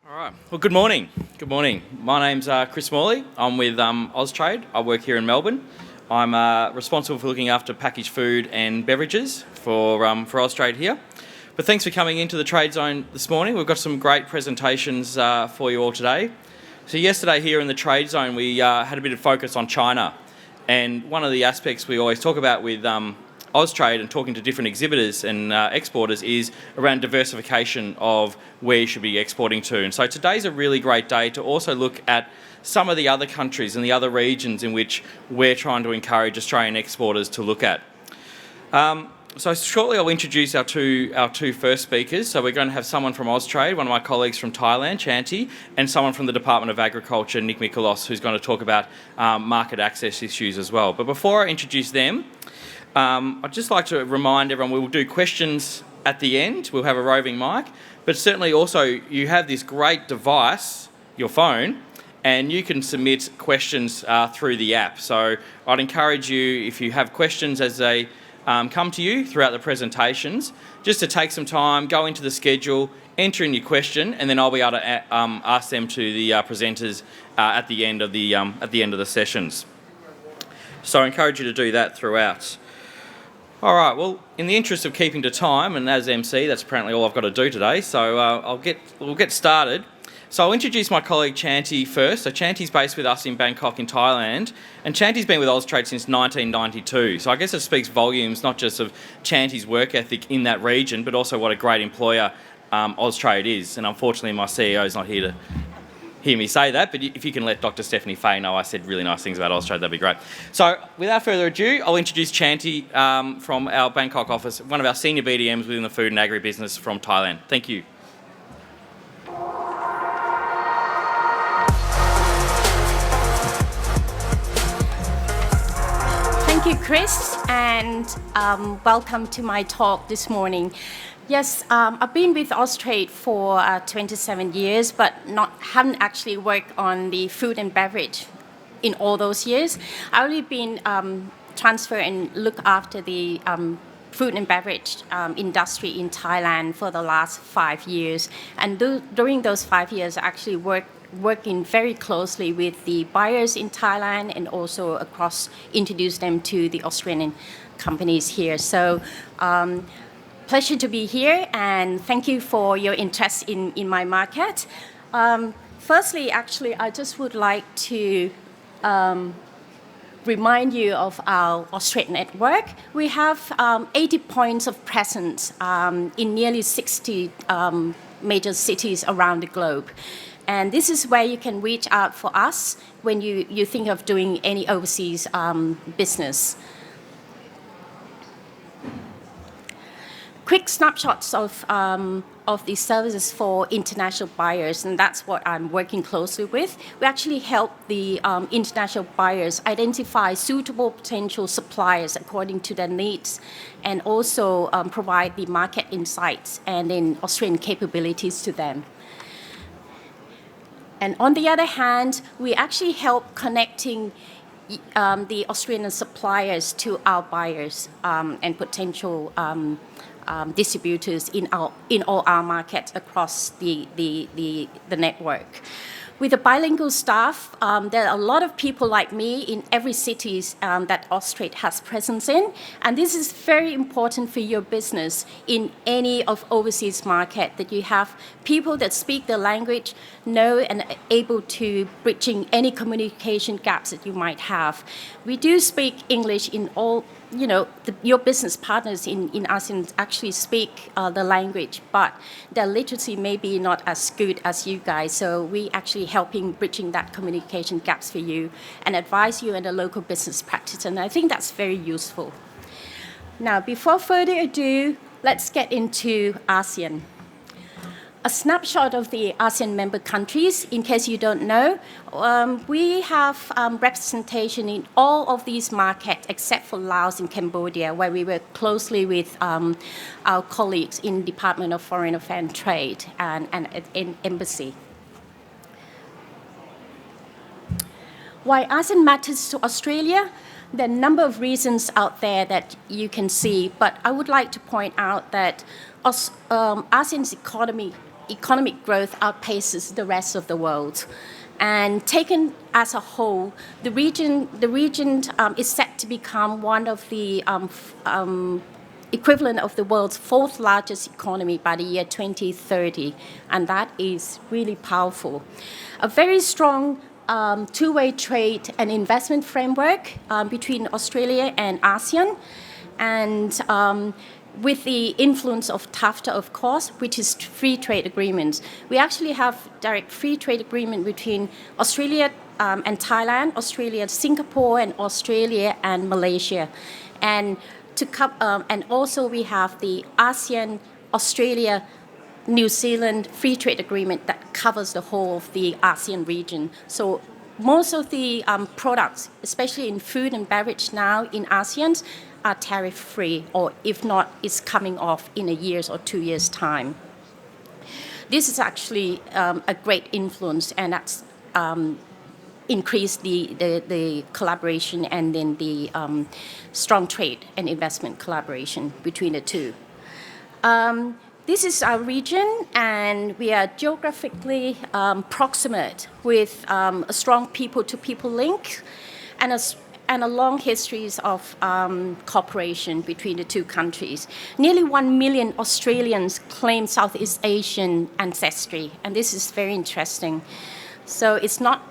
All right. Well, good morning. Good morning. My name's Chris Morley. I'm with Austrade. I work here in Melbourne. I'm responsible for looking after packaged food and beverages for Austrade here. But thanks for coming into the Trade Zone this morning. We've got some great presentations for you all today. So yesterday here in the Trade Zone, we had a bit of focus on China. And one of the aspects we always talk about with Austrade and talking to different exhibitors and exporters is around diversification of where you should be exporting to. And so today's a really great day to also look at some of the other countries and the other regions in which we're trying to encourage Australian exporters to look at. So shortly I'll introduce our two first speakers. So we're going to have someone from Austrade, one of my colleagues from Thailand, Chanti, and someone from the Department of Agriculture, Nick Mikolos, who's going to talk about market access issues as well. But before I introduce them, I'd just like to remind everyone we will do questions at the end. We'll have a roving mic, but certainly also you have this great device, your phone, and you can submit questions through the app. So I'd encourage you, if you have questions as they come to you throughout the presentations, just to take some time, go into the schedule, enter in your question, and then I'll be able to ask them to the presenters at the end of the sessions. So I encourage you to do that throughout. All right, well, in the interest of keeping to time, and as MC, that's apparently all I've got to do today, so we'll get started. So I'll introduce my colleague Chanti first. So Chanti's based with us in Bangkok in Thailand, and Chanti's been with Austrade since 1992. So I guess it speaks volumes not just of Chanti's work ethic in that region, but also what a great employer Austrade is. And unfortunately, my CEO is not here to hear me say that, but if you can let Dr. Stephanie Fay know I said really nice things about Austrade, that'd be great. So without further ado, I'll introduce Chanti from our Bangkok office, one of our senior BDMs within the food and agribusiness from Thailand. Thank you. Thank you, Chris, and welcome to my talk this morning. Yes, I've been with Austrade for 27 years, but haven't actually worked on the food and beverage in all those years. I've only been transferred and look after the food and beverage industry in Thailand for the last 5 years. And during those 5 years, I actually working very closely with the buyers in Thailand and also introduce them to the Australian companies here. So pleasure to be here, and thank you for your interest in my market. Firstly, actually, I just would like to remind you of our Austrade network. We have 80 points of presence in nearly 60 major cities around the globe. And this is where you can reach out for us when you think of doing any overseas business. Quick snapshots of the services for international buyers, and that's what I'm working closely with. We actually help the international buyers identify suitable potential suppliers according to their needs, and also provide the market insights and then Australian capabilities to them. And on the other hand, we actually help connecting the Australian suppliers to our buyers and potential distributors in all our markets across the network. With the bilingual staff, there are a lot of people like me in every city that Austrade has presence in, and this is very important for your business in any of overseas market, that you have people that speak the language, know and are able to bridging any communication gaps that you might have. We do speak English in all. Your business partners in ASEAN actually speak the language, but their literacy may be not as good as you guys. So we actually helping bridging that communication gaps for you and advise you in the local business practice. And I think that's very useful. Now, before further ado, let's get into ASEAN. A snapshot of the ASEAN member countries, in case you don't know, we have representation in all of these markets except for Laos and Cambodia, where we work closely with our colleagues in Department of Foreign Affairs and Trade and in Embassy. Why ASEAN matters to Australia? There are a number of reasons out there that you can see, but I would like to point out that ASEAN's economy economic growth outpaces the rest of the world. And taken as a whole, the region is set to become one of the equivalent of the world's fourth largest economy by the year 2030, and that is really powerful. A very strong two-way trade and investment framework between Australia and ASEAN, and with the influence of TAFTA, of course, which is free trade agreements. We actually have direct free trade agreement between Australia and Thailand, Australia, Singapore, and Australia and Malaysia. And also we have the ASEAN, Australia, New Zealand free trade agreement that covers the whole of the ASEAN region. So most of the products, especially in food and beverage now in ASEAN, are tariff-free, or if not, it's coming off in a year's or 2 years' time. This is actually a great influence, and that's increased the collaboration and then the strong trade and investment collaboration between the two. This is our region, and we are geographically proximate with a strong people-to-people link and a long history of cooperation between the two countries. Nearly 1 million Australians claim Southeast Asian ancestry, and this is very interesting. So it's not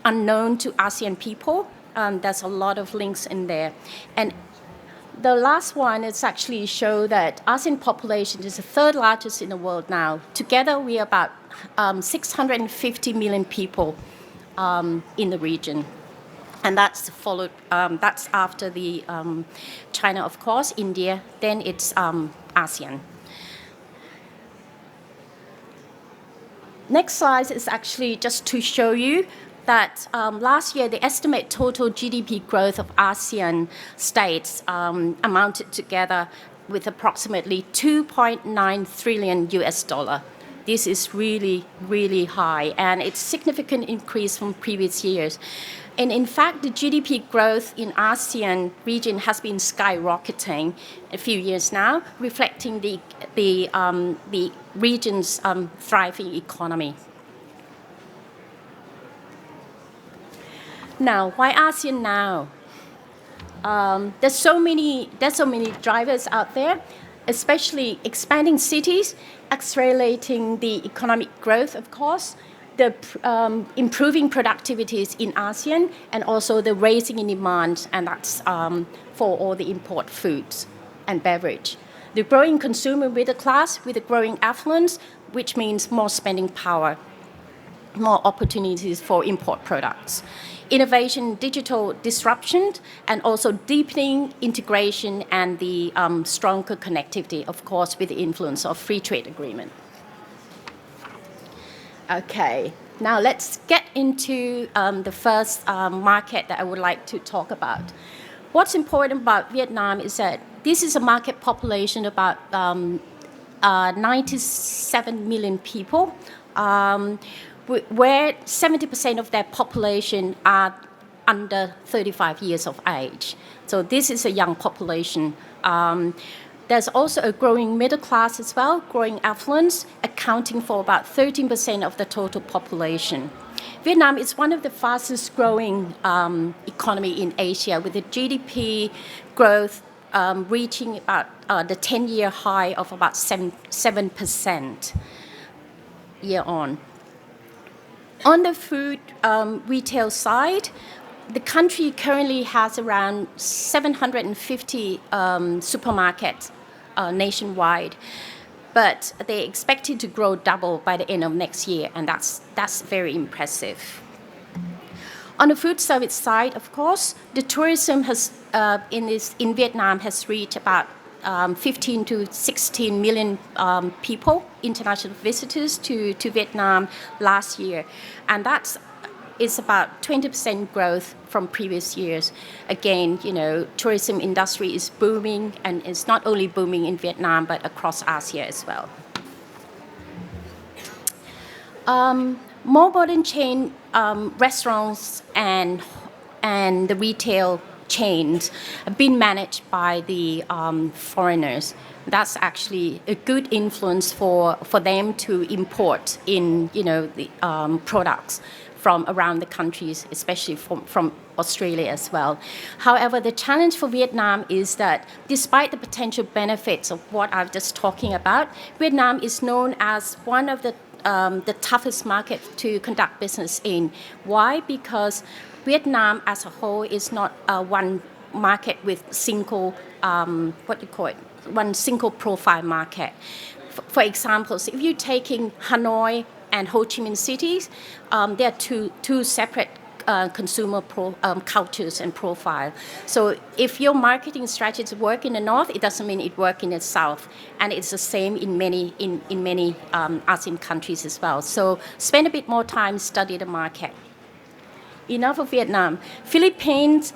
unknown to ASEAN people. There's a lot of links in there. And the last one is actually show that ASEAN population is the third largest in the world now. Together, we are about 650 million people in the region. And that's followed. That's after the China, of course, India. Then it's ASEAN. Next slide is actually just to show you that last year the estimated total GDP growth of ASEAN states amounted together with approximately 2.9 trillion US dollar. This is really, really high, and it's a significant increase from previous years. And in fact, the GDP growth in ASEAN region has been skyrocketing a few years now, reflecting the region's thriving economy. Now, why ASEAN now? There's so many drivers out there, especially expanding cities, accelerating the economic growth, of course, the improving productivities in ASEAN, and also the raising in demand, and that's for all the import foods and beverage. The growing consumer middle class with a growing affluence, which means more spending power, more opportunities for import products. Innovation, digital disruption, and also deepening integration and the stronger connectivity, of course, with the influence of free trade agreement. Okay, now let's get into the first market that I would like to talk about. What's important about Vietnam is that this is a market population about 97 million people, where 70% of their population are under 35 years of age. So this is a young population. There's also a growing middle class as well, growing affluence, accounting for about 13% of the total population. Vietnam is one of the fastest growing economy in Asia, with the GDP growth reaching about the 10-year high of about 7% year on. On the food retail side, the country currently has around 750 supermarkets nationwide, but they're expected to grow double by the end of next year, and that's very impressive. On the food service side, of course, the tourism has in Vietnam has reached about 15 to 16 million people, international visitors to Vietnam last year, and it's about 20% growth from previous years. Again, tourism industry is booming, and it's not only booming in Vietnam but across Asia as well. More modern chain restaurants and the retail chains have been managed by the foreigners. That's actually a good influence for them to import in, the products from around the countries, especially from Australia as well. However, the challenge for Vietnam is that despite the potential benefits of what I've just talking about, Vietnam is known as one of the toughest markets to conduct business in. Why? Because Vietnam as a whole is not one market with single, one single profile market. For example, so if you're taking Hanoi and Ho Chi Minh cities, they are two separate consumer cultures and profile. So if your marketing strategies work in the north, it doesn't mean it work in the south, and it's the same in many ASEAN countries as well. So spend a bit more time study the market. Enough of Vietnam. Philippines.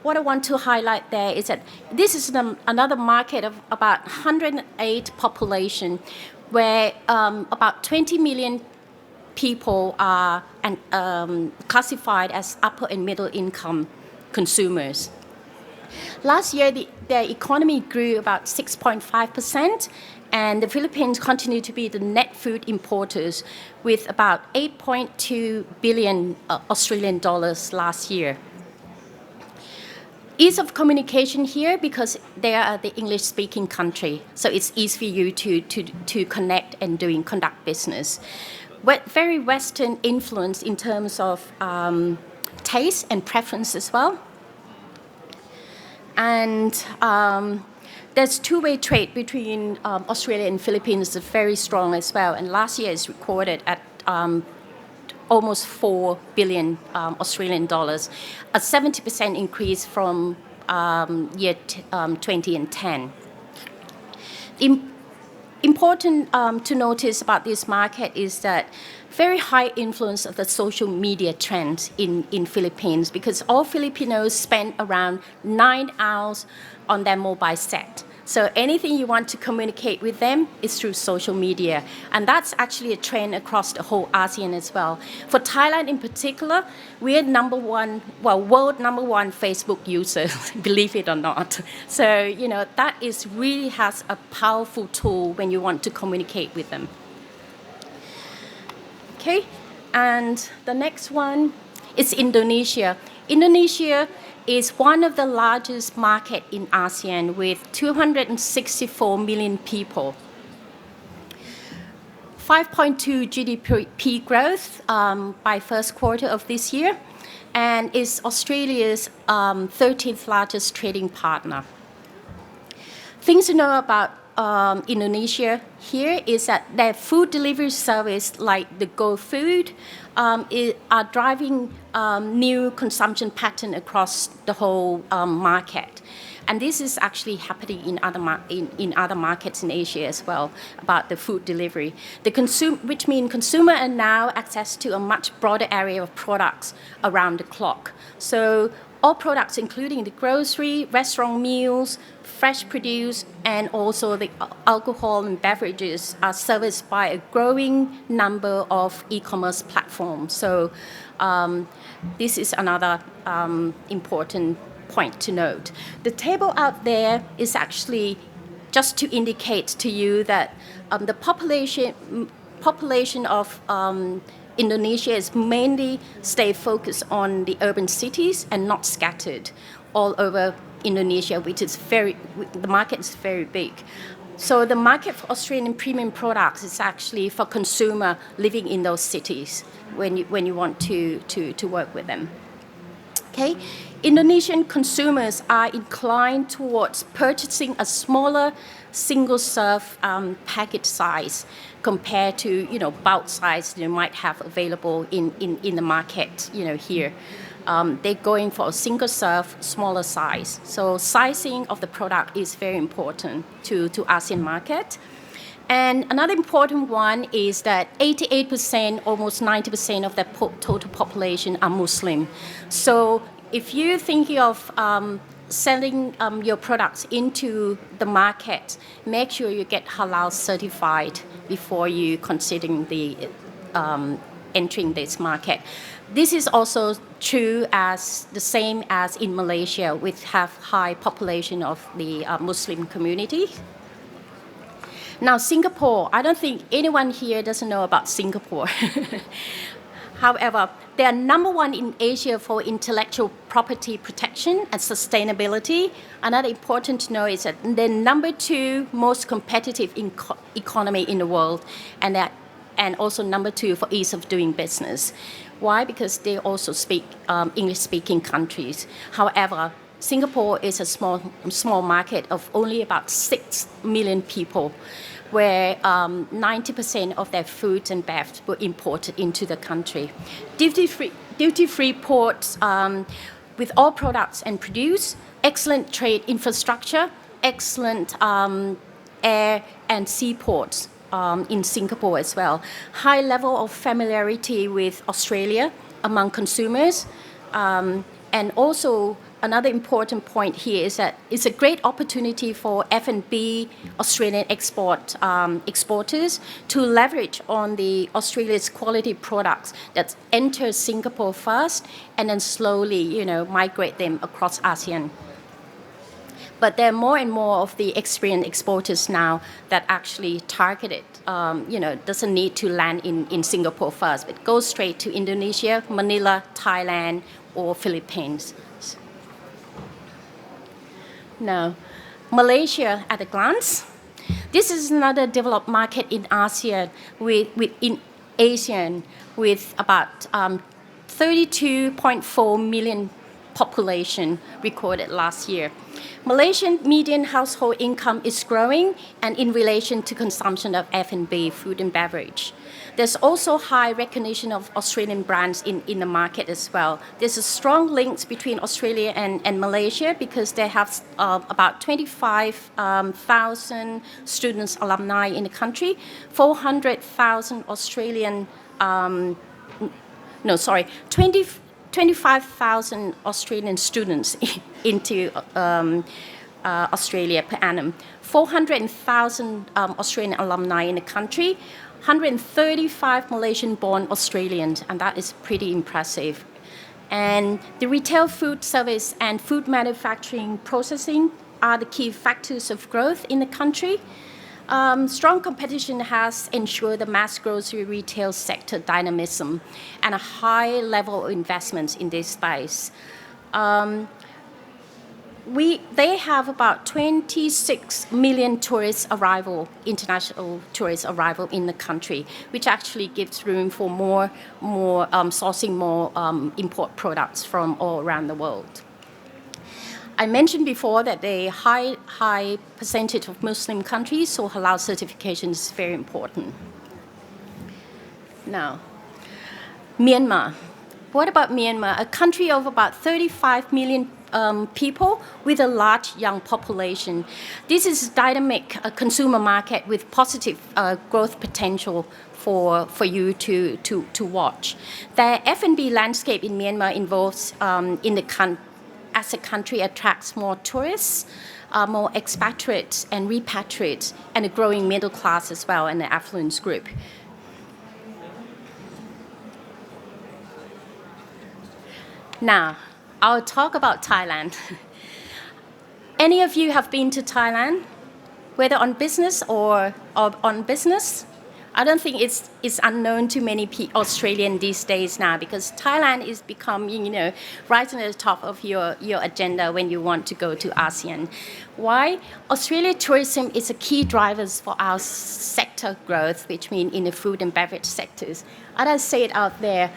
What I want to highlight there is that this is another market of about 108 population, where about 20 million people are classified as upper and middle income consumers. Last year, their economy grew about 6.5%, and the Philippines continue to be the net food importers with about 8.2 billion Australian dollars last year. Ease of communication here because they are the English-speaking country, so it's easy for you to connect and conduct business. Very Western influence in terms of taste and preference as well. And there's two-way trade between Australia and Philippines is very strong as well. And last year is recorded at almost 4 billion Australian dollars, a 70% increase from year 2010. Important to notice about this market is that very high influence of the social media trends in Philippines, because all Filipinos spend around 9 hours on their mobile set. So anything you want to communicate with them is through social media. And that's actually a trend across the whole ASEAN as well. For Thailand in particular, we are world number one Facebook users, believe it or not. So, that really has a powerful tool when you want to communicate with them. Okay, and the next one is Indonesia. Indonesia is one of the largest market in ASEAN with 264 million people. 5.2 GDP growth by first quarter of this year, and is Australia's 13th largest trading partner. Things to know about Indonesia here is that their food delivery service, like the GoFood, are driving new consumption pattern across the whole market. And this is actually happening in other markets in Asia as well, about the food delivery. Which means consumer are now access to a much broader area of products around the clock. So all products, including the grocery, restaurant meals, fresh produce, and also the alcohol and beverages, are serviced by a growing number of e-commerce platforms. So this is another important point to note. The table out there is actually just to indicate to you that the population of Indonesia is mainly stay focused on the urban cities and not scattered all over Indonesia, which is the market is very big. So the market for Australian premium products is actually for consumer living in those cities when you want to work with them. Okay, Indonesian consumers are inclined towards purchasing a smaller single-serve package size compared to bulk size you might have available in the market here. They're going for a single-serve, smaller size. So sizing of the product is very important to ASEAN market. And another important one is that 88%, almost 90% of the total population are Muslim. So if you're thinking of selling your products into the market, make sure you get halal certified before you considering the entering this market. This is also true as the same as in Malaysia, which have high population of the Muslim community. Now, Singapore, I don't think anyone here doesn't know about Singapore. However, they are number one in Asia for intellectual property protection and sustainability. Another important to know is that they're number two most competitive economy in the world, and also number two for ease of doing business. Why? Because they also speak English-speaking countries. However, Singapore is a small market of only about 6 million people, where 90% of their foods and beverages were imported into the country. Duty-free ports with all products and produce, excellent trade infrastructure, excellent air and seaports in Singapore as well. High level of familiarity with Australia among consumers, and also another important point here is that it's a great opportunity for F&B Australian exporters to leverage on the Australia's quality products that enter Singapore first and then slowly, migrate them across ASEAN. But there are more and more of the experienced exporters now that actually target it. Doesn't need to land in Singapore first, but goes straight to Indonesia, Manila, Thailand, or Philippines. Now, Malaysia at a glance. This is another developed market in ASEAN with about 32.4 million population recorded last year. Malaysian median household income is growing, and in relation to consumption of F&B, food and beverage. There's also high recognition of Australian brands in the market as well. There's a strong link between Australia and Malaysia because they have about 25,000 students, alumni in the country, 25,000 Australian students into Australia per annum, 400,000 Australian alumni in the country, 135 Malaysian-born Australians, and that is pretty impressive. And the retail food service and food manufacturing processing are the key factors of growth in the country. Strong competition has ensured the mass grocery retail sector dynamism and a high level of investments in this space. They have about 26 million international tourist arrival in the country, which actually gives room for sourcing more import products from all around the world. I mentioned before that the high percentage of Muslim countries, so halal certification is very important. Now, Myanmar. What about Myanmar? A country of about 35 million people with a large young population. This is a dynamic consumer market with positive growth potential for you to watch. The F&B landscape in Myanmar involves as the country attracts more tourists, more expatriates and repatriates, and a growing middle class as well, and the affluence group. Now, I'll talk about Thailand. Any of you have been to Thailand, whether on business or on business? I don't think it's unknown to many Australians these days now, because Thailand is becoming, right on the top of your agenda when you want to go to ASEAN. Why? Australia tourism is a key driver for our sector growth, which means in the food and beverage sectors. As I said out there,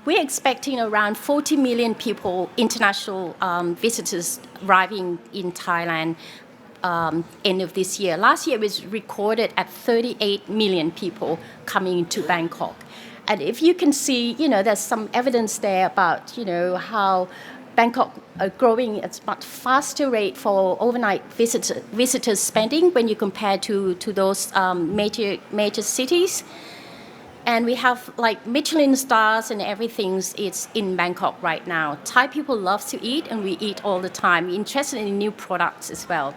we're expecting around 40 million people, international visitors, arriving in Thailand end of this year. Last year it was recorded at 38 million people coming to Bangkok. And if you can see, there's some evidence there about, how Bangkok are growing at a much faster rate for overnight visitors spending when you compare to those major cities. And we have like Michelin stars and everything is in Bangkok right now. Thai people love to eat, and we eat all the time. We're interested in new products as well.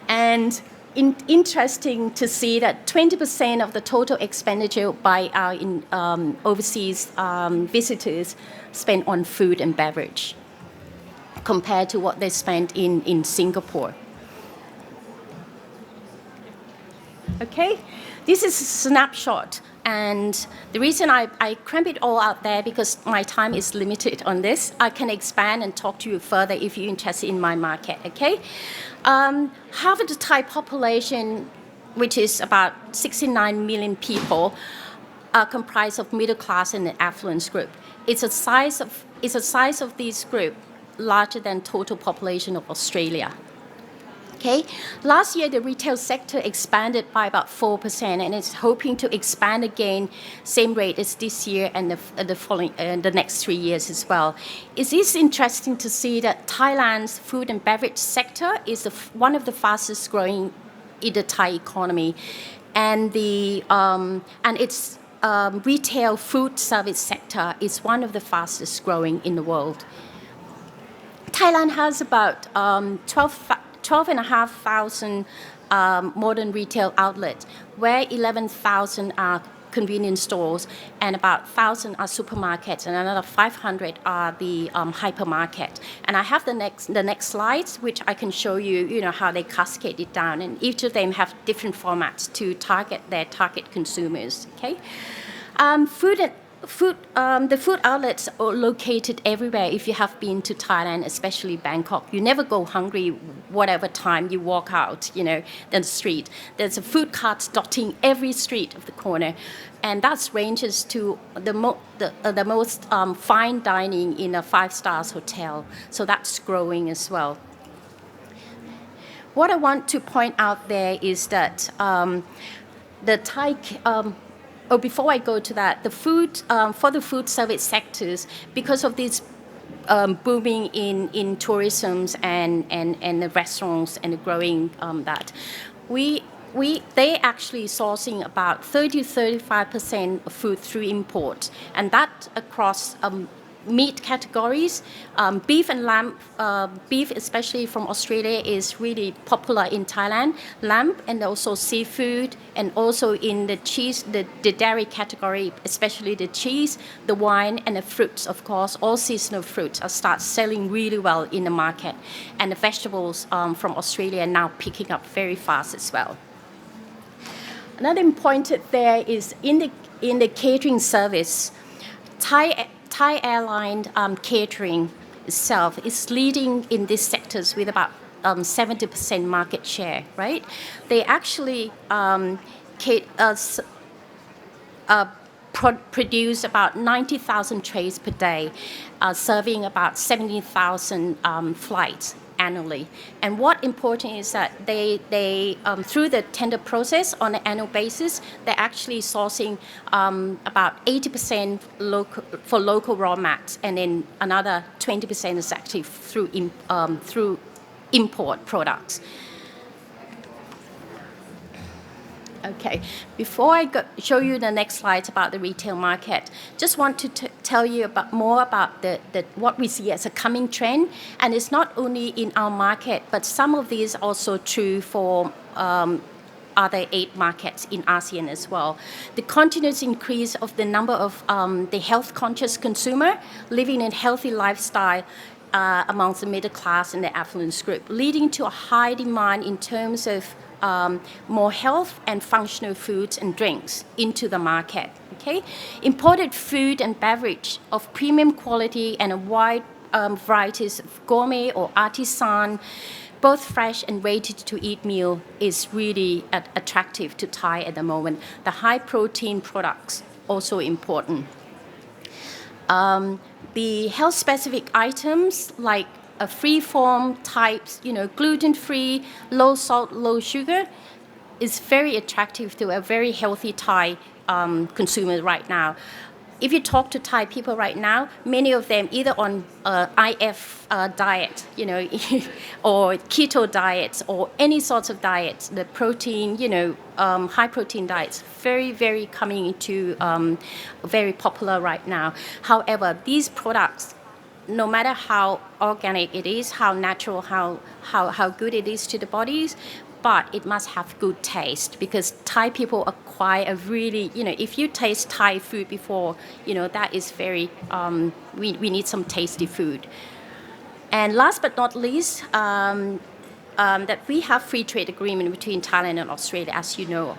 And interesting to see that 20% of the total expenditure by our overseas visitors spent on food and beverage compared to what they spent in Singapore. Okay, this is a snapshot, and the reason I cramp it all out there because my time is limited on this. I can expand and talk to you further if you're interested in my market, okay? Half of the Thai population, which is about 69 million people, are comprised of middle class and the affluence group. It's a size of this group larger than total population of Australia. Okay. Last year, the retail sector expanded by about 4%, and it's hoping to expand again, same rate as this year and the next 3 years as well. It is interesting to see that Thailand's food and beverage sector is one of the fastest growing in the Thai economy, and its retail food service sector is one of the fastest growing in the world. Thailand has about 12,500 modern retail outlets, where 11,000 are convenience stores and about 1,000 are supermarkets and another 500 are the hypermarket. And I have the next slides, which I can show you, how they cascade it down, and each of them have different formats to target their target consumers. Okay, the food outlets are located everywhere. If you have been to Thailand, especially Bangkok, you never go hungry whatever time you walk out, the street. There's a food carts dotting every street of the corner, and that ranges to the most fine dining in a 5-star hotel. So that's growing as well. What I want to point out there is that the Thai. Before I go to that, the food for the food service sectors, because of this booming in tourism and the restaurants and the growing they actually sourcing about 30-35% of food through import, and that across meat categories. Beef and lamb, beef especially from Australia is really popular in Thailand. Lamb and also seafood, and also in the cheese, the dairy category, especially the cheese, the wine, and the fruits, of course. All seasonal fruits start selling really well in the market, and the vegetables from Australia are now picking up very fast as well. Another point there is in the catering service, Thai airline catering itself is leading in these sectors with about 70% market share, right? They actually produce about 90,000 trays per day, serving about 70,000 flights annually. And what important is that they through the tender process on an annual basis, they're actually sourcing about 80% for local raw mats, and then another 20% is actually through import products. Okay, before I show you the next slides about the retail market, just want to tell you more about what we see as a coming trend. And it's not only in our market, but some of these also true for other 8 markets in ASEAN as well. The continuous increase of the number of the health-conscious consumer living a healthy lifestyle amongst the middle class and the affluence group, leading to a high demand in terms of more health and functional foods and drinks into the market. Okay, imported food and beverage of premium quality and a wide varieties of gourmet or artisan, both fresh and ready-to-eat meal is really attractive to Thai at the moment. The high protein products also important. The health-specific items like free-form types, gluten-free, low salt, low sugar, is very attractive to a very healthy Thai consumer right now. If you talk to Thai people right now, many of them either on IF diet, or keto diets, or any sorts of diets, the protein, high protein diets, very, very coming into very popular right now. However, these products, no matter how organic it is, how natural, how good it is to the bodies, but it must have good taste because Thai people acquire a really, if you taste Thai food before, that is very, we need some tasty food. And last but not least, that we have free trade agreement between Thailand and Australia, as you know.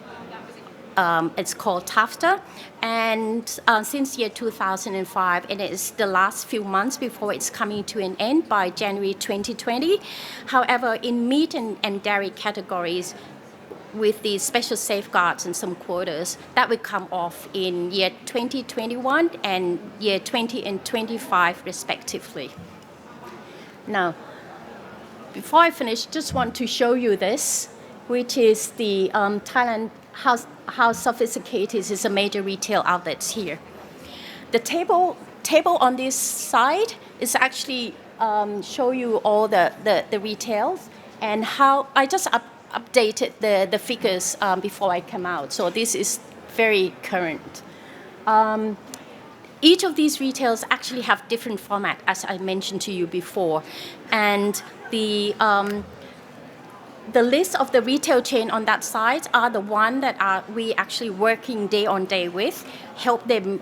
It's called TAFTA, and since year 2005, and it's the last few months before it's coming to an end by January 2020. However, in meat and dairy categories, with these special safeguards and some quotas, that will come off in year 2021 and year 20 and 25 respectively. Now, before I finish, just want to show you this, which is the Thailand, how sophisticated is a major retail outlets here. The table on this side is actually show you all the retails and how I just updated the figures before I come out. So this is very current. Each of these retails actually have different format, as I mentioned to you before, and the list of the retail chain on that side are the one that we actually working day on day with, help them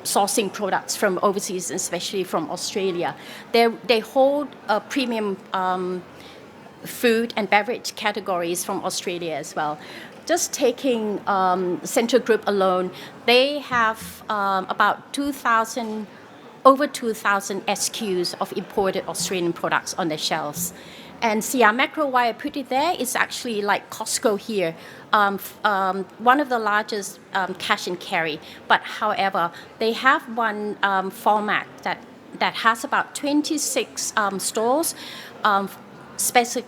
sourcing products from overseas, especially from Australia. They hold premium food and beverage categories from Australia as well. Just taking Central Group alone, they have about over 2,000 SKUs of imported Australian products on their shelves. And Siam Macro, why I put it there, is actually like Costco here, one of the largest cash and carry. But however, they have one format that has about 26 stores, specific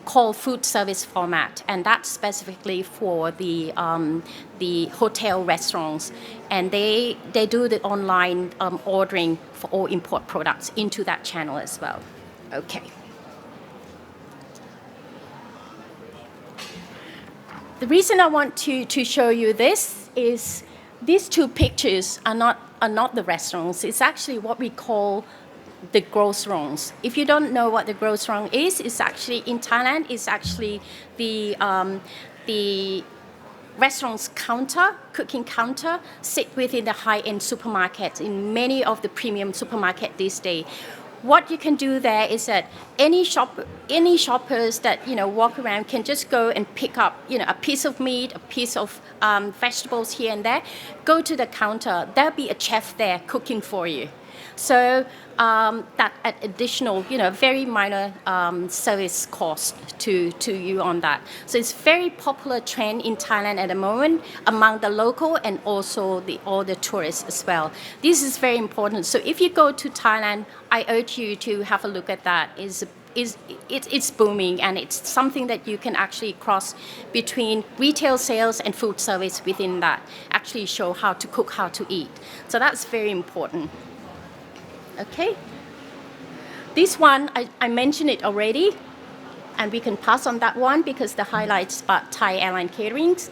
called food service format, and that's specifically for the hotel restaurants, and they do the online ordering for all import products into that channel as well. Okay. The reason I want to show you this is these two pictures are not the restaurants. It's actually what we call the grocerants. If you don't know what the grocerant is, it's actually in Thailand. It's actually the restaurant's counter, cooking counter, sit within the high-end supermarkets in many of the premium supermarkets these days. What you can do there is that any shoppers that walk around can just go and pick up a piece of meat, a piece of vegetables here and there. Go to the counter. There'll be a chef there cooking for you. So that additional, very minor service cost to you on that. So it's very popular trend in Thailand at the moment among the local and also all the tourists as well. This is very important. So if you go to Thailand, I urge you to have a look at that. It's booming, and it's something that you can actually cross between retail sales and food service within that. Actually show how to cook, how to eat. So that's very important. Okay, this one, I mentioned it already, and we can pass on that one because the highlights about Thai Airline Caterings.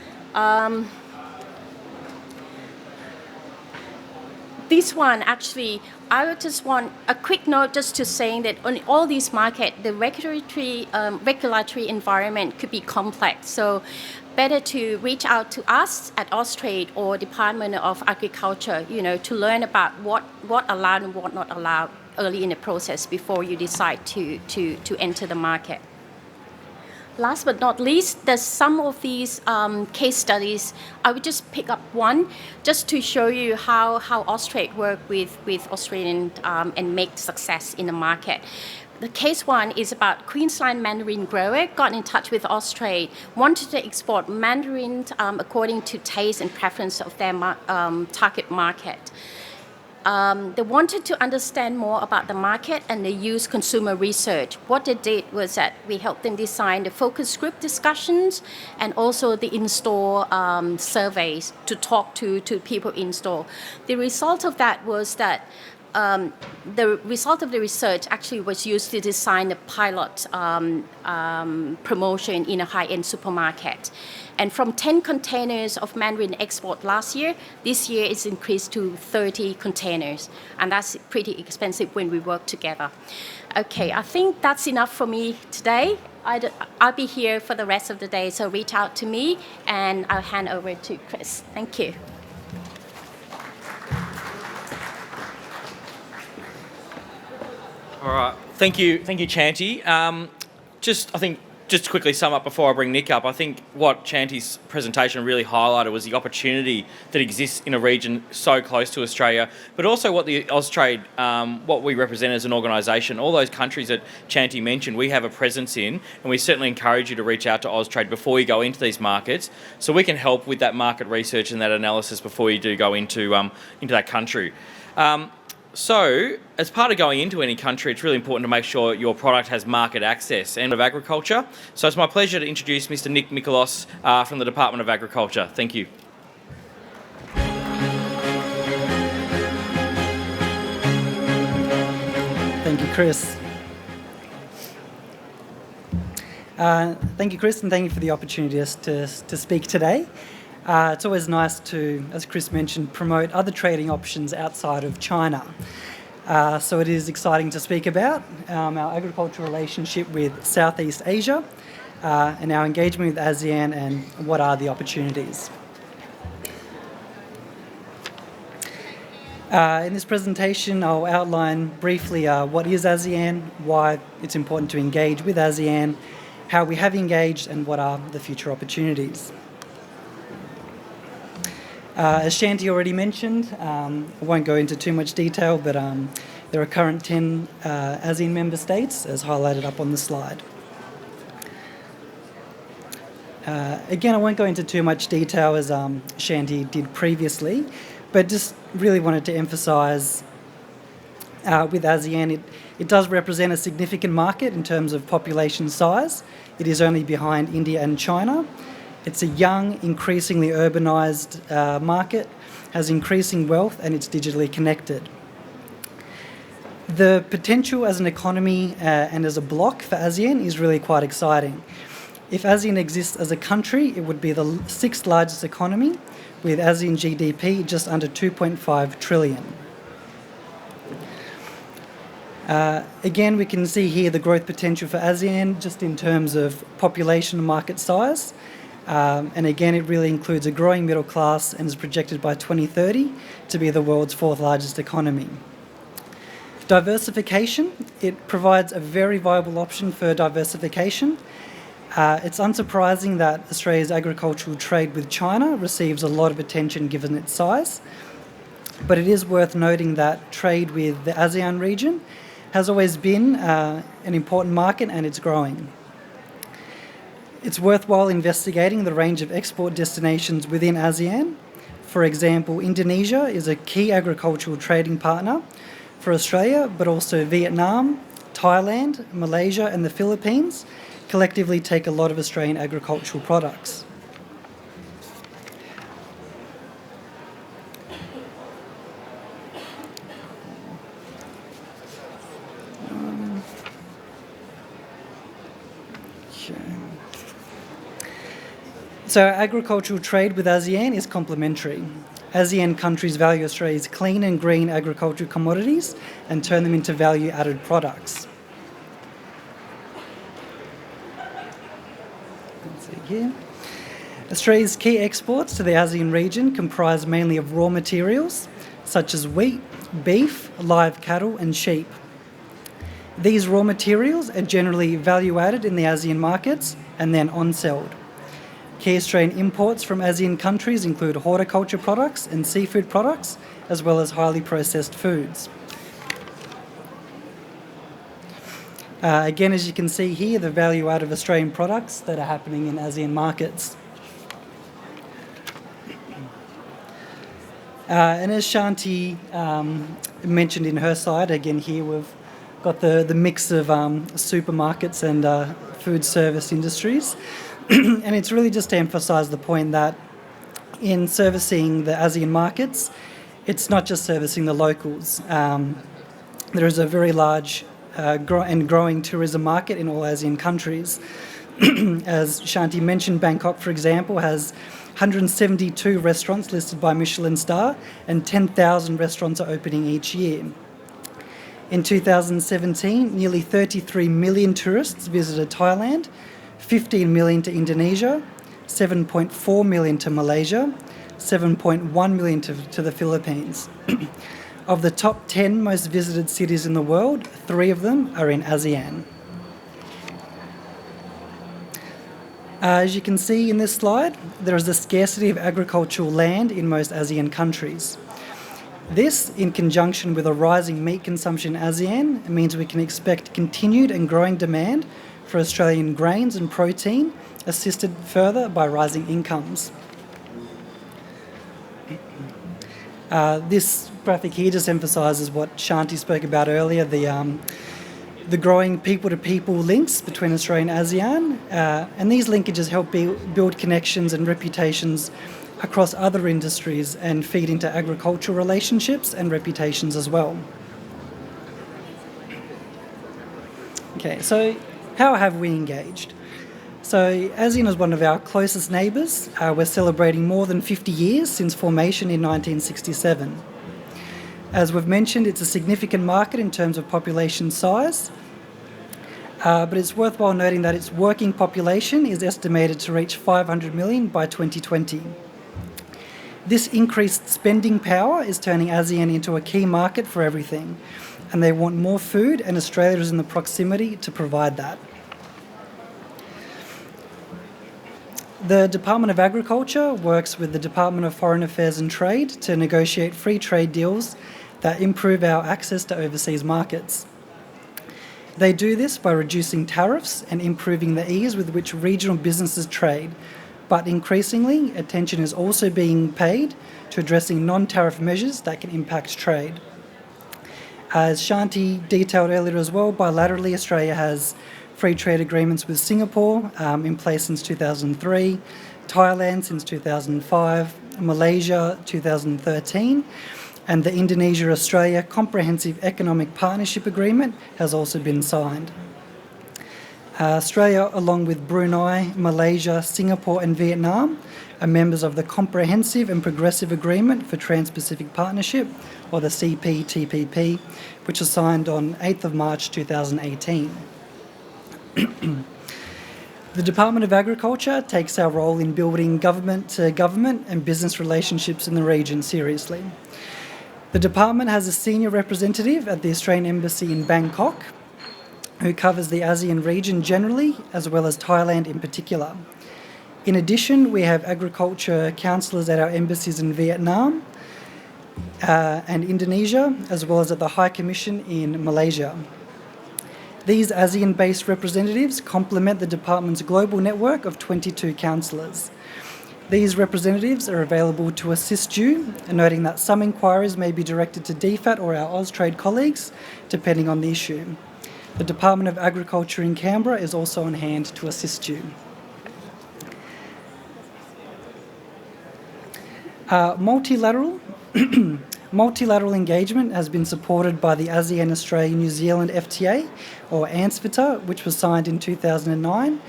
This one, actually, I would just want a quick note just to saying that on all these markets, the regulatory environment could be complex. So better to reach out to us at Austrade or Department of Agriculture, to learn about what allowed and what not allowed early in the process before you decide to enter the market. Last but not least, there's some of these case studies. I would just pick up one just to show you how Austrade work with Australian and make success in the market. The case one is about Queensland Mandarin grower got in touch with Austrade, wanted to export mandarins according to taste and preference of their target market. They wanted to understand more about the market, and they used consumer research. What they did was that we helped them design the focus group discussions and also the in-store surveys to talk to people in-store. The result of that was that the result of the research actually was used to design a pilot promotion in a high-end supermarket. And from 10 containers of mandarin export last year, this year it's increased to 30 containers. And that's pretty expensive when we work together. Okay, I think that's enough for me today. I'll be here for the rest of the day, so reach out to me and I'll hand over to Chris. Thank you. All right. Thank you, Chanty. Just to quickly sum up before I bring Nick up, I think what Chanty's presentation really highlighted was the opportunity that exists in a region so close to Australia, but also what the Austrade, what we represent as an organisation, all those countries that Chanty mentioned, we have a presence in, and we certainly encourage you to reach out to Austrade before you go into these markets, so we can help with that market research and that analysis before you do go into that country. So, as part of going into any country, it's really important to make sure your product has market access and of agriculture. So it's my pleasure to introduce Mr. Nick Mikolos from the Department of Agriculture. Thank you. Thank you, Chris. Thank you, Chris, and thank you for the opportunity to speak today. It's always nice to, as Chris mentioned, promote other trading options outside of China. So it is exciting to speak about our agricultural relationship with Southeast Asia and our engagement with ASEAN and what are the opportunities. In this presentation, I'll outline briefly what is ASEAN, why it's important to engage with ASEAN, how we have engaged, and what are the future opportunities. As Chanty already mentioned, I won't go into too much detail, but there are current 10 ASEAN member states, as highlighted up on the slide. Again, I won't go into too much detail as Chanty did previously, but just really wanted to emphasise with ASEAN, it does represent a significant market in terms of population size. It is only behind India and China. It's a young, increasingly urbanised market, has increasing wealth, and it's digitally connected. The potential as an economy and as a bloc for ASEAN is really quite exciting. If ASEAN exists as a country, it would be the sixth largest economy, with ASEAN GDP just under 2.5 trillion. Again, we can see here the growth potential for ASEAN just in terms of population and market size. And again, it really includes a growing middle class and is projected by 2030 to be the world's fourth largest economy. Diversification, it provides a very viable option for diversification. It's unsurprising that Australia's agricultural trade with China receives a lot of attention given its size, but it is worth noting that trade with the ASEAN region has always been an important market and it's growing. It's worthwhile investigating the range of export destinations within ASEAN. For example, Indonesia is a key agricultural trading partner for Australia, but also Vietnam, Thailand, Malaysia and the Philippines collectively take a lot of Australian agricultural products. So agricultural trade with ASEAN is complementary. ASEAN countries value Australia's clean and green agricultural commodities and turn them into value-added products. Let's see here. Australia's key exports to the ASEAN region comprise mainly of raw materials such as wheat, beef, live cattle and sheep. These raw materials are generally value-added in the ASEAN markets and then on-sold. Key Australian imports from ASEAN countries include horticulture products and seafood products, as well as highly processed foods. Again, as you can see here, the value out of Australian products that are happening in ASEAN markets. And as Chanty mentioned in her slide, again here we've got the mix of supermarkets and food service industries. And it's really just to emphasise the point that in servicing the ASEAN markets, it's not just servicing the locals. There is a very large and growing tourism market in all ASEAN countries. As Chanty mentioned, Bangkok, for example, has 172 restaurants listed by Michelin Star and 10,000 restaurants are opening each year. In 2017, nearly 33 million tourists visited Thailand, 15 million to Indonesia, 7.4 million to Malaysia, 7.1 million to the Philippines. Of the top 10 most visited cities in the world, 3 of them are in ASEAN. As you can see in this slide, there is a scarcity of agricultural land in most ASEAN countries. This, in conjunction with a rising meat consumption in ASEAN, means we can expect continued and growing demand for Australian grains and protein, assisted further by rising incomes. This graphic here just emphasises what Shanti spoke about earlier, the growing people-to-people links between Australia and ASEAN, and these linkages help build connections and reputations across other industries and feed into agricultural relationships and reputations as well. Okay, so how have we engaged? So ASEAN is one of our closest neighbours. We're celebrating more than 50 years since formation in 1967. As we've mentioned, it's a significant market in terms of population size, but it's worthwhile noting that its working population is estimated to reach 500 million by 2020. This increased spending power is turning ASEAN into a key market for everything, and they want more food, and Australia is in the proximity to provide that. The Department of Agriculture works with the Department of Foreign Affairs and Trade to negotiate free trade deals that improve our access to overseas markets. They do this by reducing tariffs and improving the ease with which regional businesses trade, but increasingly, attention is also being paid to addressing non-tariff measures that can impact trade. As Shanti detailed earlier as well, bilaterally Australia has free trade agreements with Singapore in place since 2003, Thailand since 2005, Malaysia 2013, and the Indonesia-Australia Comprehensive Economic Partnership Agreement has also been signed. Australia, along with Brunei, Malaysia, Singapore and Vietnam, are members of the Comprehensive and Progressive Agreement for Trans-Pacific Partnership, or the CPTPP, which was signed on 8th of March 2018. The Department of Agriculture takes our role in building government-to-government and business relationships in the region seriously. The department has a senior representative at the Australian Embassy in Bangkok, who covers the ASEAN region generally, as well as Thailand in particular. In addition, we have agriculture counsellors at our embassies in Vietnam and Indonesia, as well as at the High Commission in Malaysia. These ASEAN-based representatives complement the department's global network of 22 counsellors. These representatives are available to assist you, noting that some inquiries may be directed to DFAT or our Austrade colleagues, depending on the issue. The Department of Agriculture in Canberra is also on hand to assist you. Multilateral engagement has been supported by the ASEAN Australia New Zealand FTA, or ANZFTA, which was signed in 2009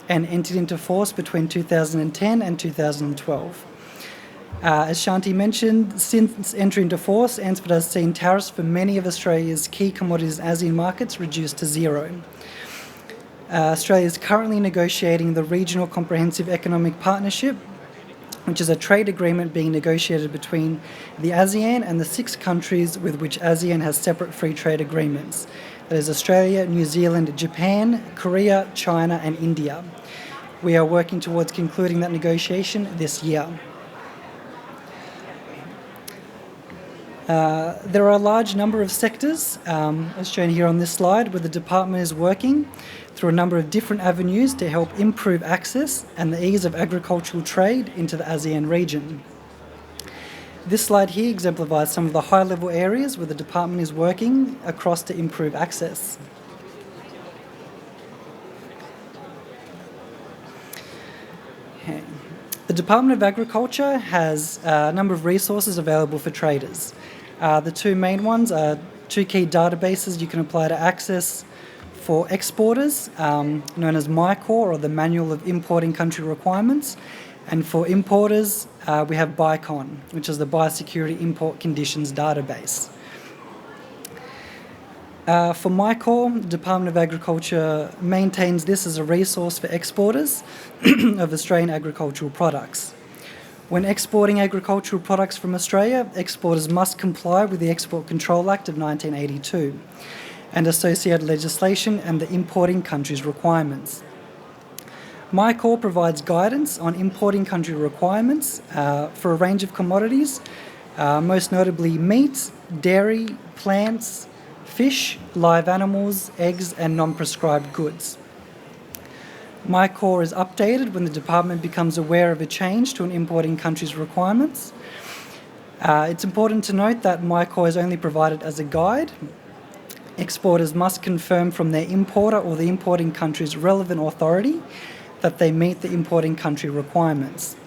and entered into force between 2010 and 2012. As Shanti mentioned, since entry into force, ANZFTA has seen tariffs for many of Australia's key commodities in ASEAN markets reduced to zero. Australia is currently negotiating the Regional Comprehensive Economic Partnership, which is a trade agreement being negotiated between the ASEAN and the 6 countries with which ASEAN has separate free trade agreements. That is Australia, New Zealand, Japan, Korea, China and India. We are working towards concluding that negotiation this year. There are a large number of sectors, as shown here on this slide, where the department is working through a number of different avenues to help improve access and the ease of agricultural trade into the ASEAN region. This slide here exemplifies some of the high-level areas where the department is working across to improve access. Okay. The Department of Agriculture has a number of resources available for traders. The 2 main ones are 2 key databases you can apply to access for exporters, known as MyCore, or the Manual of Importing Country Requirements. And for importers, we have BICON, which is the Biosecurity Import Conditions Database. For MyCore, the Department of Agriculture maintains this as a resource for exporters of Australian agricultural products. When exporting agricultural products from Australia, exporters must comply with the Export Control Act of 1982 and associated legislation and the importing country's requirements. MyCore provides guidance on importing country requirements for a range of commodities, most notably meat, dairy, plants, fish, live animals, eggs, and non-prescribed goods. MyCore is updated when the department becomes aware of a change to an importing country's requirements. It's important to note that MyCore is only provided as a guide. Exporters must confirm from their importer or the importing country's relevant authority that they meet the importing country requirements.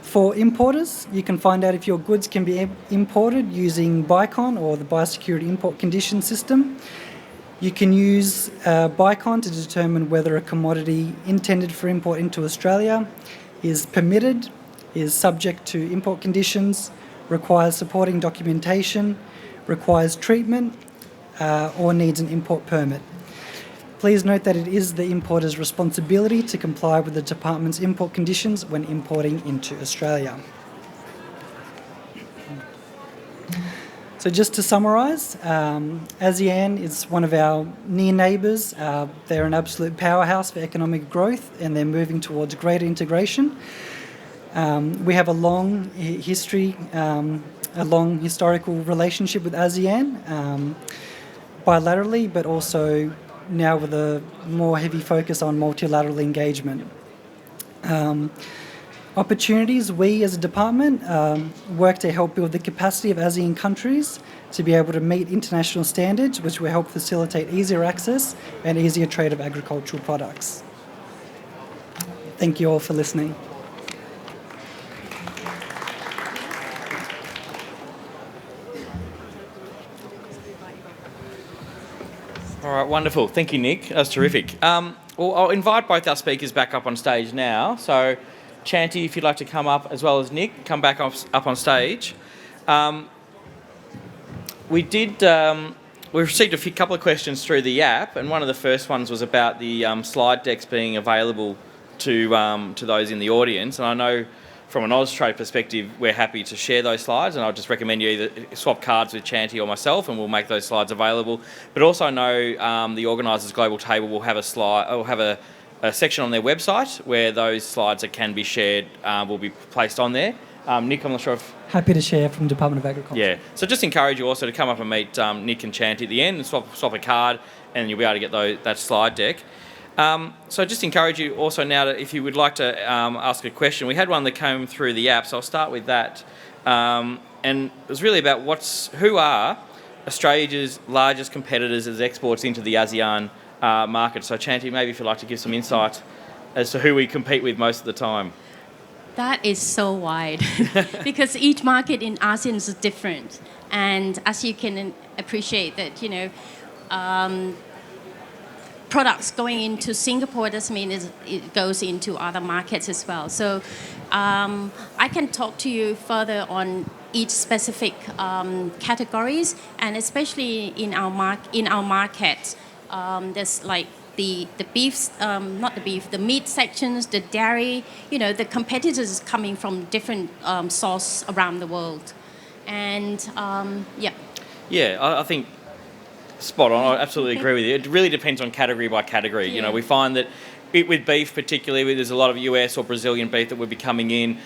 For importers, you can find out if your goods can be imported using BICON or the Biosecurity Import Condition System. You can use BICON to determine whether a commodity intended for import into Australia is permitted, is subject to import conditions, requires supporting documentation, requires treatment, or needs an import permit. Please note that it is the importer's responsibility to comply with the department's import conditions when importing into Australia. So just to summarise, ASEAN is one of our near neighbours. They're an absolute powerhouse for economic growth and they're moving towards greater integration. We have a long history, a long historical relationship with ASEAN, bilaterally, but also now with a more heavy focus on multilateral engagement. Opportunities, we as a department work to help build the capacity of ASEAN countries to be able to meet international standards, which will help facilitate easier access and easier trade of agricultural products. Thank you all for listening. All right, wonderful. Thank you, Nick. That's terrific. Well, I'll invite both our speakers back up on stage now. So, Chanty, if you'd like to come up, as well as Nick, come back up on stage. We received a couple of questions through the app, and one of the first ones was about the slide decks being available to those in the audience. And I know from an Austrade perspective, we're happy to share those slides, and I'll just recommend you either swap cards with Chanty or myself, and we'll make those slides available. But also I know the organisers Global Table will have a section on their website where those slides that can be shared will be placed on there. Nick, I'm not sure if... Happy to share from Department of Agriculture. Yeah, so just encourage you also to come up and meet Nick and Chanty at the end and swap a card, and you'll be able to get that slide deck. So just encourage you also now that if you would like to ask a question, we had one that came through the app, so I'll start with that. And it was really about who are Australia's largest competitors as exports into the ASEAN market. So Chanty, maybe if you'd like to give some insight as to who we compete with most of the time. That is so wide because each market in ASEAN is different. And as you can appreciate that, products going into Singapore doesn't mean it goes into other markets as well. So I can talk to you further on each specific categories, and especially in our market, there's like the beef, the meat sections, the dairy. The competitors coming from different sources around the world, and yeah. Yeah, I think. Spot on. I absolutely agree with you. It really depends on category by category. Yeah. We find that with beef particularly, there's a lot of US or Brazilian beef that would be coming in.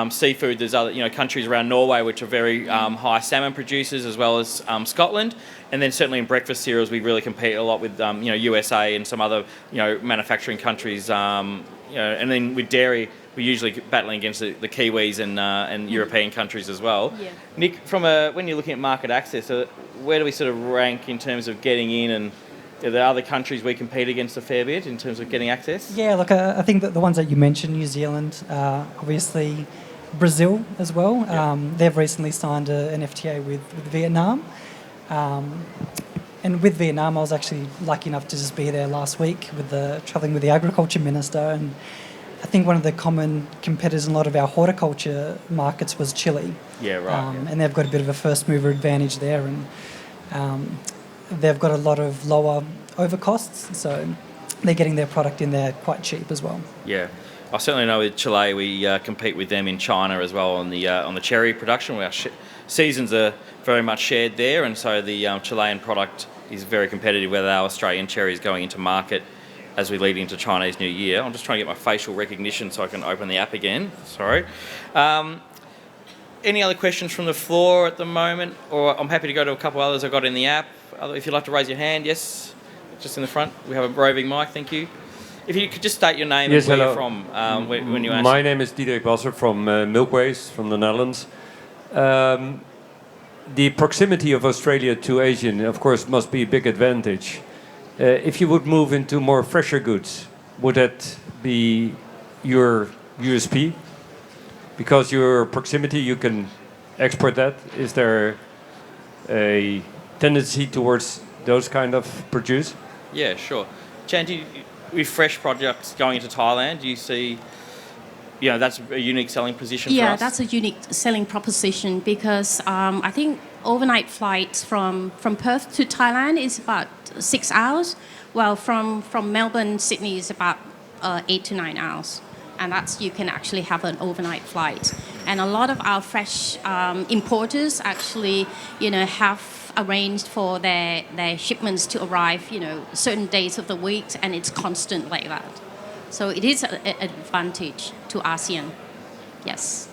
Seafood, there's other countries around Norway which are very high salmon producers, as well as Scotland. And then certainly in breakfast cereals, we really compete a lot with USA and some other manufacturing countries. And then with dairy, we're usually battling against the Kiwis and European countries as well. Yeah. Nick, when you're looking at market access, where do we sort of rank in terms of getting in, and are there other countries we compete against a fair bit in terms of getting access? Yeah, look, I think that the ones that you mentioned, New Zealand, obviously Brazil as well. Yeah. They've recently signed an FTA with Vietnam. And with Vietnam, I was actually lucky enough to just be there last week travelling with the Agriculture Minister, and I think one of the common competitors in a lot of our horticulture markets was Chile. Yeah, right. And they've got a bit of a first mover advantage there. And they've got a lot of lower overcosts, so they're getting their product in there quite cheap as well. Yeah. I certainly know with Chile, we compete with them in China as well on the cherry production. Our seasons are very much shared there, and so the Chilean product is very competitive with our Australian cherries going into market as we lead into Chinese New Year. I'm just trying to get my facial recognition so I can open the app again. Sorry. Any other questions from the floor at the moment? Or I'm happy to go to a couple others I've got in the app. If you'd like to raise your hand, yes. Just in the front. We have a roving mic, thank you. If you could just state your name and where you're from when you answer. My name is Diederik Wasser from Milkways from the Netherlands. The proximity of Australia to Asia, of course, must be a big advantage. If you would move into more fresher goods, would that be your USP? Because your proximity, you can export that. Is there a tendency towards those kind of produce? Yeah, sure. Chanti, with fresh products going into Thailand, do you see, that's a unique selling position for us? Yeah, that's a unique selling proposition because I think overnight flights from Perth to Thailand is about 6 hours, while from Melbourne, Sydney is about 8 to 9 hours. And that's, you can actually have an overnight flight. And a lot of our fresh importers actually, have arranged for their shipments to arrive, certain days of the week, and it's constant like that. So it is an advantage to ASEAN. Yes.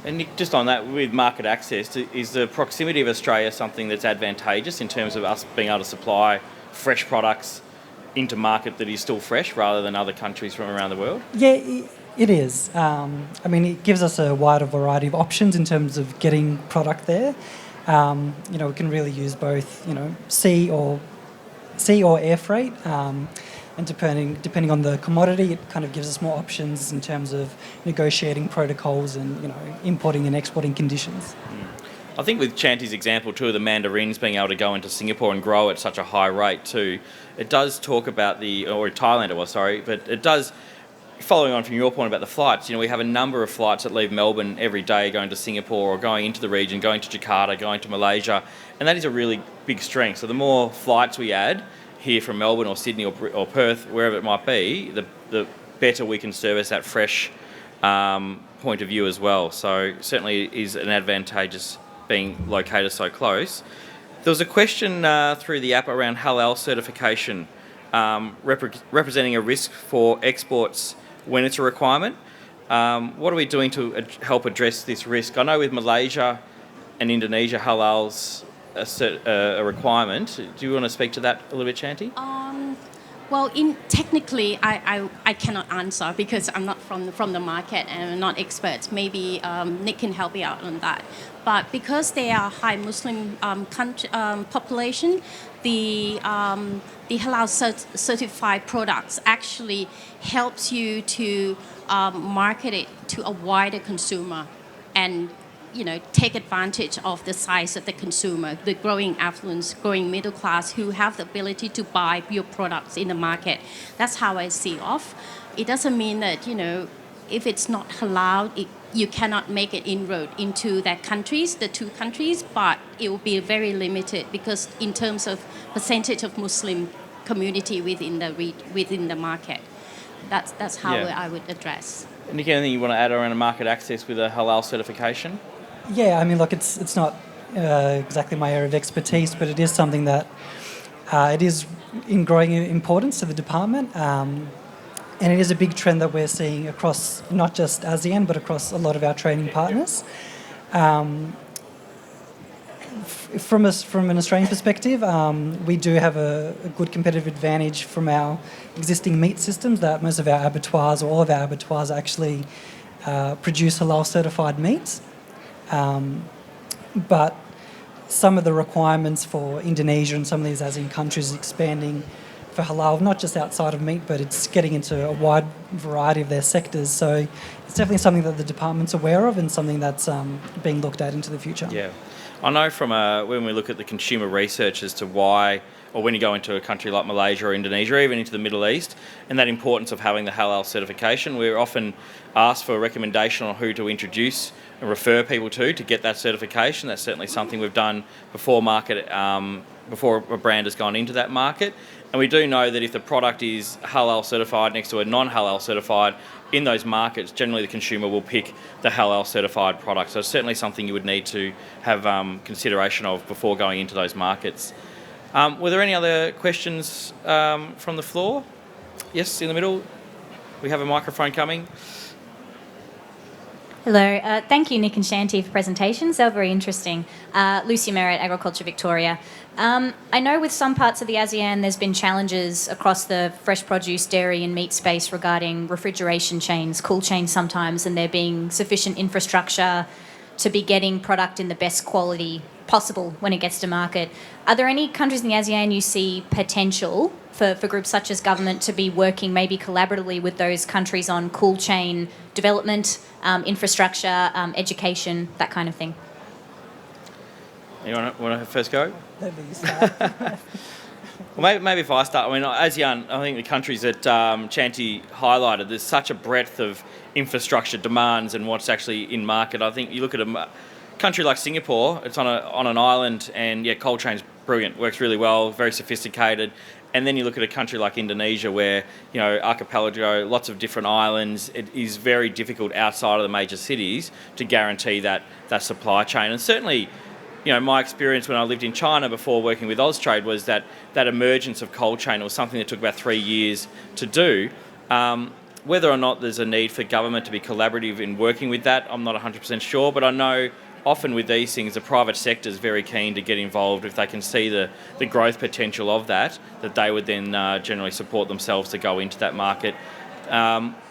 And Nick, just on that, with market access, is the proximity of Australia something that's advantageous in terms of us being able to supply fresh products into market that is still fresh rather than other countries from around the world? Yeah, it is. It gives us a wider variety of options in terms of getting product there. We can really use both, sea or air freight. And depending on the commodity, it kind of gives us more options in terms of negotiating protocols and, importing and exporting conditions. I think with Chanti's example too, of the mandarins being able to go into Singapore and grow at such a high rate too, it does talk about or Thailand it was, sorry, but it does, following on from your point about the flights, we have a number of flights that leave Melbourne every day going to Singapore or going into the region, going to Jakarta, going to Malaysia, and that is a really big strength. So the more flights we add here from Melbourne or Sydney or Perth, wherever it might be, the better we can service that fresh point of view as well. So certainly is an advantageous being located so close. There was a question through the app around halal certification, representing a risk for exports when it's a requirement. What are we doing to help address this risk? I know with Malaysia and Indonesia, halal's a requirement. Do you want to speak to that a little bit, Chanti? Well, technically, I cannot answer because I'm not from the market and I'm not expert. Maybe Nick can help me out on that. But because they are high Muslim population, the halal certified products actually helps you to market it to a wider consumer and take advantage of the size of the consumer, the growing affluence, growing middle class who have the ability to buy your products in the market. That's how I see off. It doesn't mean that, if it's not halal, you cannot make an inroad into that countries, the two countries, but it will be very limited because in terms of percentage of Muslim community within the market, that's how I would address. Nick, anything you want to add around a market access with a halal certification? Yeah, it's not exactly my area of expertise, but it is something that it is in growing importance to the department. And it is a big trend that we're seeing across not just ASEAN, but across a lot of our trading partners. From an Australian perspective, we do have a good competitive advantage from our existing meat systems that most of our abattoirs, or all of our abattoirs, actually produce halal certified meats. But some of the requirements for Indonesia and some of these ASEAN countries expanding for halal, not just outside of meat, but it's getting into a wide variety of their sectors. So it's definitely something that the department's aware of and something that's being looked at into the future. Yeah. I know from when we look at the consumer research as to why or when you go into a country like Malaysia or Indonesia, or even into the Middle East, and that importance of having the halal certification. We're often asked for a recommendation on who to introduce and refer people to get that certification. That's certainly something we've done before before a brand has gone into that market. And we do know that if the product is halal certified next to a non-halal certified, in those markets, generally the consumer will pick the halal certified product. So it's certainly something you would need to have consideration of before going into those markets. Were there any other questions from the floor? Yes, in the middle. We have a microphone coming. Hello. Thank you, Nick and Shanti, for presentations. They were very interesting. Lucy Merritt, Agriculture Victoria. I know with some parts of the ASEAN there's been challenges across the fresh produce, dairy and meat space regarding refrigeration chains, cool chains sometimes, and there being sufficient infrastructure to be getting product in the best quality possible when it gets to market. Are there any countries in the ASEAN you see potential for groups such as government to be working maybe collaboratively with those countries on cool chain development, infrastructure, education, that kind of thing? You want to first go? Maybe you start. Well, maybe if I start. I mean, ASEAN, I think the countries that Shanti highlighted, there's such a breadth of infrastructure demands and what's actually in market. I think you look at a country like Singapore, it's on an island, and yeah, cold chain's brilliant, works really well, very sophisticated. And then you look at a country like Indonesia where, you know, archipelago, lots of different islands, it is very difficult outside of the major cities to guarantee that supply chain. And certainly, you know, my experience when I lived in China before working with Austrade was that emergence of cold chain was something that took about 3 years to do. Whether or not there's a need for government to be collaborative in working with that, I'm not 100% sure, but I know often with these things, the private sector is very keen to get involved if they can see the growth potential of that they would then generally support themselves to go into that market.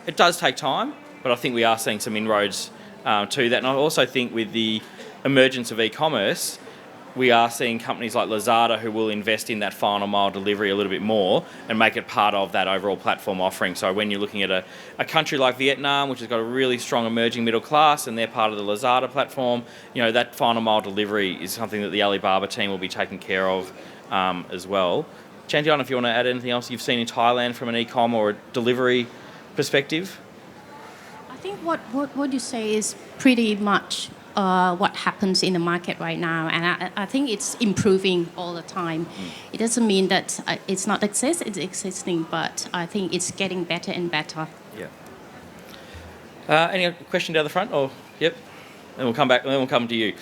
It does take time, but I think we are seeing some inroads to that. And I also think with the emergence of e-commerce, we are seeing companies like Lazada who will invest in that final mile delivery a little bit more and make it part of that overall platform offering. So when you're looking at a country like Vietnam, which has got a really strong emerging middle class and they're part of the Lazada platform, you know, that final mile delivery is something that the Alibaba team will be taking care of as well. Shanti, I don't know if you want to add anything else you've seen in Thailand from an e-com or a delivery perspective? I think what you say is pretty much what happens in the market right now, and I think it's improving all the time. It doesn't mean that it's not it's existing, but I think it's getting better and better. Yeah. Any question down the front? Or yep. Then we'll come back. Then we'll come to you.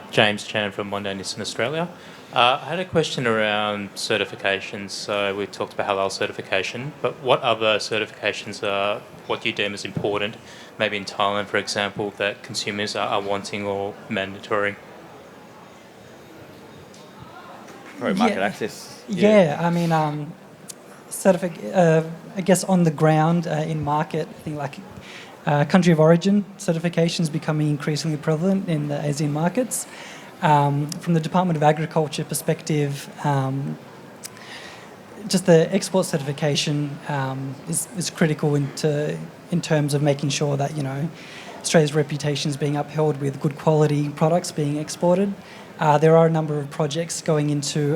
James Chan from One Day Nissan Australia. I had a question around certifications. So we talked about halal certification, but what other certifications are what you deem as important, maybe in Thailand, for example, that consumers are wanting or mandatory? Probably market access. Yeah, I mean, I guess on the ground in market, I think like country of origin certification is becoming increasingly prevalent in the ASEAN markets. From the Department of Agriculture perspective, just the export certification is critical in terms of making sure that, you know, Australia's reputation is being upheld with good quality products being exported. There are a number of projects going into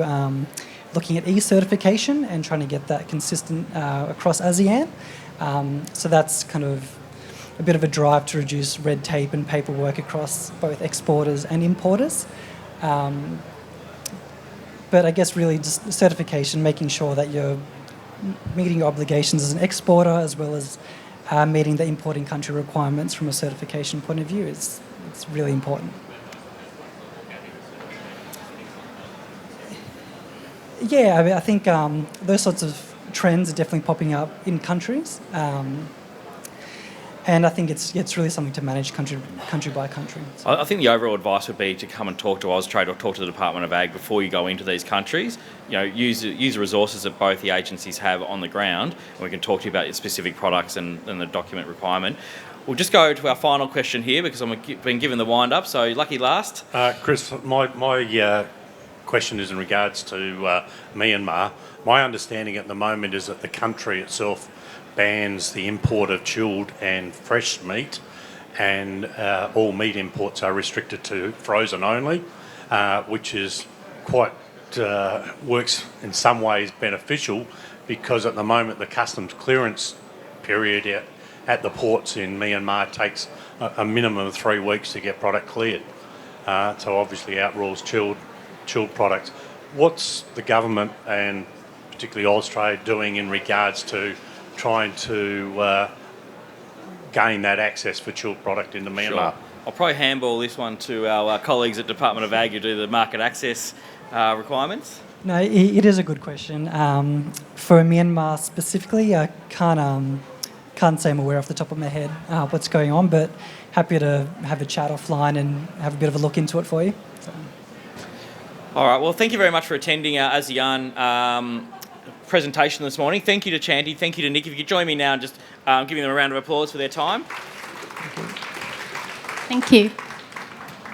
looking at e-certification and trying to get that consistent across ASEAN. So that's kind of a bit of a drive to reduce red tape and paperwork across both exporters and importers. But I guess really just certification, making sure that you're meeting your obligations as an exporter as well as meeting the importing country requirements from a certification point of view it's really important. Yeah, I mean, I think those sorts of trends are definitely popping up in countries. And I think it's really something to manage country by country. So. I think the overall advice would be to come and talk to Austrade or talk to the Department of Ag before you go into these countries. You know, use the resources that both the agencies have on the ground, and we can talk to you about your specific products and the document requirement. We'll just go to our final question here because I've been given the wind up. So lucky last. Chris, my question is in regards to Myanmar. My understanding at the moment is that the country itself bans the import of chilled and fresh meat, and all meat imports are restricted to frozen only, which is quite works in some ways beneficial, because at the moment the customs clearance period at the ports in Myanmar takes a minimum of 3 weeks to get product cleared. So obviously outrules chilled products. What's the government and particularly Austrade doing in regards to trying to gain that access for chilled product into Myanmar? Sure. I'll probably handball this one to our colleagues at Department of Ag who do the market access requirements. No, it is a good question. For Myanmar specifically, I can't say I'm aware off the top of my head what's going on, but happy to have a chat offline and have a bit of a look into it for you. So. All right, well, thank you very much for attending our ASEAN presentation this morning. Thank you to Chanti, thank you to Nick. If you could join me now and just giving them a round of applause for their time. Thank you.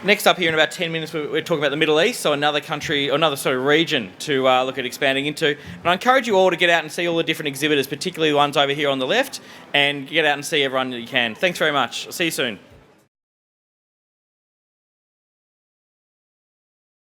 Next up here in about 10 minutes, we're talking about the Middle East, so another country, or another sort of region to look at expanding into. And I encourage you all to get out and see all the different exhibitors, particularly the ones over here on the left, and get out and see everyone that you can. Thanks very much. I'll see you soon.